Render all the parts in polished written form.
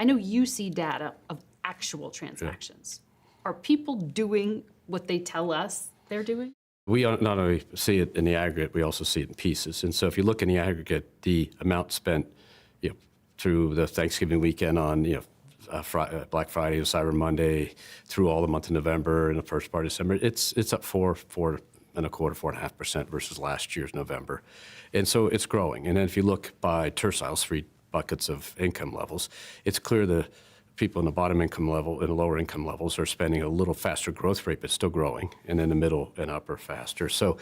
I know you see data of actual transactions. Are people doing what they tell us they're doing? We not only see it in the aggregate, we also see it in pieces. And so if you look in the aggregate, the amount spent through the Thanksgiving weekend on Black Friday and Cyber Monday, through all the month of November and the first part of December, it's up 4.25%, 4.5% versus last year's November. And so it's growing. And then if you look by terciles, 3 buckets of income levels, it's clear the people in the bottom income level and the lower income levels are spending a little faster growth rate, but still growing, and then the middle and upper faster. So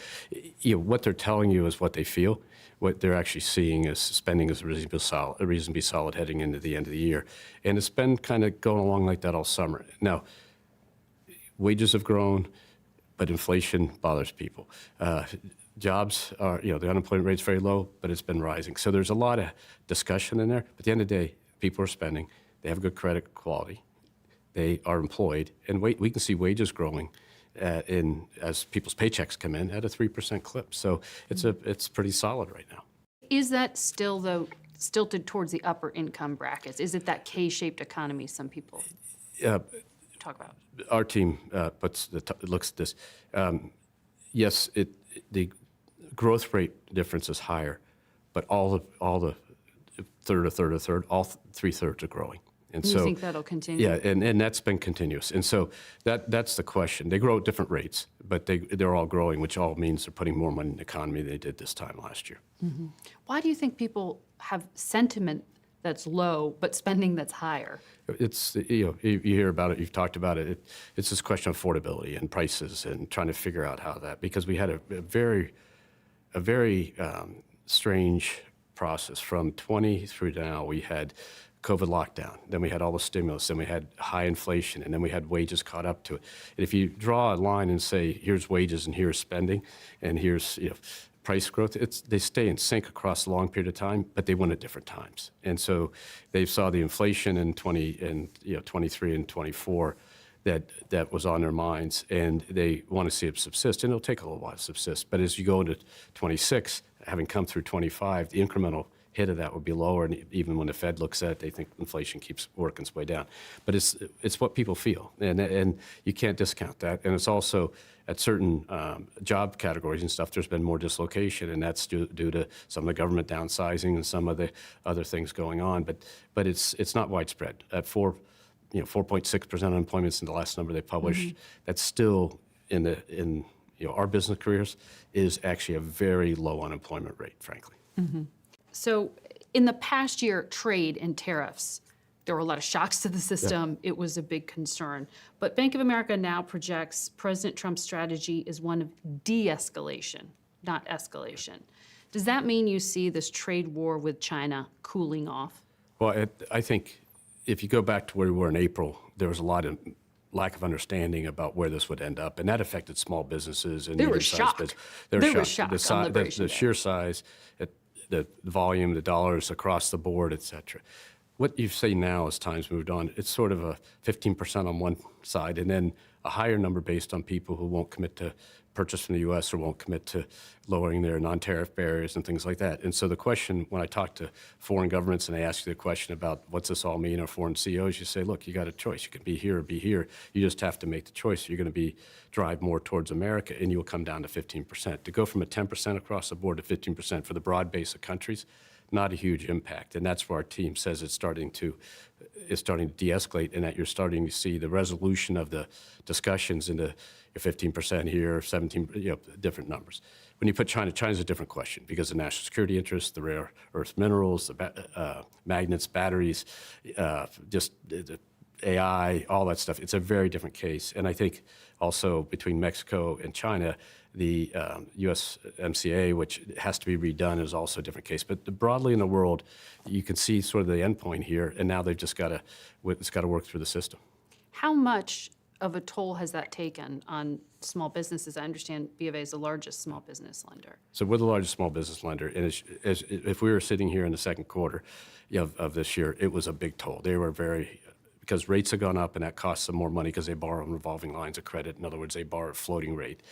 what they're telling you is what they feel. What they're actually seeing is spending is reasonably solid heading into the end of the year. And it's been kind of going along like that all summer. Now, wages have grown, but inflation bothers people. Jobs are, the unemployment rate's very low, but it's been rising. So there's a lot of discussion in there. But at the end of the day, people are spending. They have good credit quality. They are employed. And we can see wages growing as people's paychecks come in at a 3% clip. So it's pretty solid right now. Is that still, though, stilted towards the upper income brackets? Is it that K-shaped economy some people talk about? Our team looks at this. Yes, the growth rate difference is higher, but all the third, all 3/3 are growing. And you so, think that'll continue? Yeah, and that's been continuous. And so that's the question. They grow at different rates, but they're all growing, which all means they're putting more money in the economy than they did this time last year. Mm-hmm. Why do you think people have sentiment that's low, but spending that's higher? It's, you hear about it, you've talked about it. It's this question of affordability and prices and trying to figure out how that, because we had a very strange process from 20 through now. We had COVID lockdown, then we had all the stimulus, then we had high inflation, and then we had wages caught up to it. And if you draw a line and say, here's wages and here's spending, and here's price growth, they stay in sync across a long period of time, but they went at different times. And so they saw the inflation in 23 and 24 that was on their minds, and they want to see it subsist, and it'll take a little while to subsist. But as you go into 26, having come through 25, the incremental hit of that would be lower, and even when the Fed looks at it, they think inflation keeps working its way down. But it's what people feel, and you can't discount that. And it's also at certain job categories and stuff, there's been more dislocation, and that's due to some of the government downsizing and some of the other things going on. But it's not widespread. At 4.6% unemployment is the last number they published. Mm-hmm. That's still in our business careers is actually a very low unemployment rate, frankly. Mm-hmm. So in the past year, trade and tariffs, there were a lot of shocks to the system. Yeah. It was a big concern. But Bank of America now projects President Trump's strategy is one of de-escalation, not escalation. Does that mean you see this trade war with China cooling off? Well, I think if you go back to where we were in April, there was a lot of lack of understanding about where this would end up, and that affected small businesses and medium-sized businesses. They were shocked. The sheer size, the volume, the dollars across the board, et cetera. What you see now as time's moved on, it's sort of a 15% on one side, and then a higher number based on people who won't commit to purchase from the U.S. or won't commit to lowering their non-tariff barriers and things like that. And so the question, when I talk to foreign governments and they ask you the question about what's this all mean, or foreign CEOs, you say, look, you got a choice. You can be here or be here. You just have to make the choice. You're going to drive more towards America, and you'll come down to 15%. To go from a 10% across the board to 15% for the broad base of countries, not a huge impact. And that's where our team says it's starting to de-escalate, and that you're starting to see the resolution of the discussions into 15% here, 17, different numbers. When you put China's a different question because of national security interests, the rare earth minerals, the magnets, batteries, just the AI, all that stuff. It's a very different case. And I think also between Mexico and China, the USMCA, which has to be redone, is also a different case. But broadly in the world, you can see sort of the end point here, and now they've just got to work through the system. How much of a toll has that taken on small businesses? I understand B of A is the largest small business lender. So we're the largest small business lender, and if we were sitting here in the second quarter of this year, it was a big toll. They were very because rates have gone up and that costs them more money because they borrow on revolving lines of credit. In other words, they borrow at floating rate.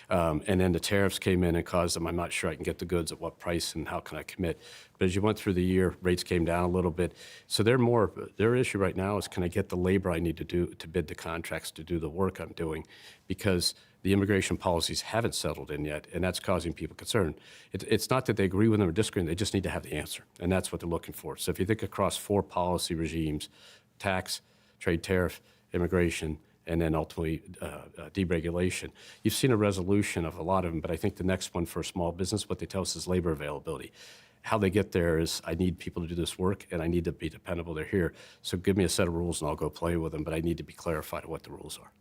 And then the tariffs came in and caused them, I'm not sure I can get the goods at what price and how can I commit. But as you went through the year, rates came down a little bit. So their issue right now is, can I get the labor I need to do to bid the contracts to do the work I'm doing? Because the immigration policies haven't settled in yet, and that's causing people concern. It's not that they agree with them or disagree, they just need to have the answer, and that's what they're looking for. So if you think across 4 policy regimes, tax, trade tariff, immigration, and then ultimately deregulation, you've seen a resolution of a lot of them, but I think the next one for a small business, what they tell us is labor availability. How they get there is, I need people to do this work, and I need to be dependable. They're here. So give me a set of rules, and I'll go play with them, but I need to be clarified on what the rules are.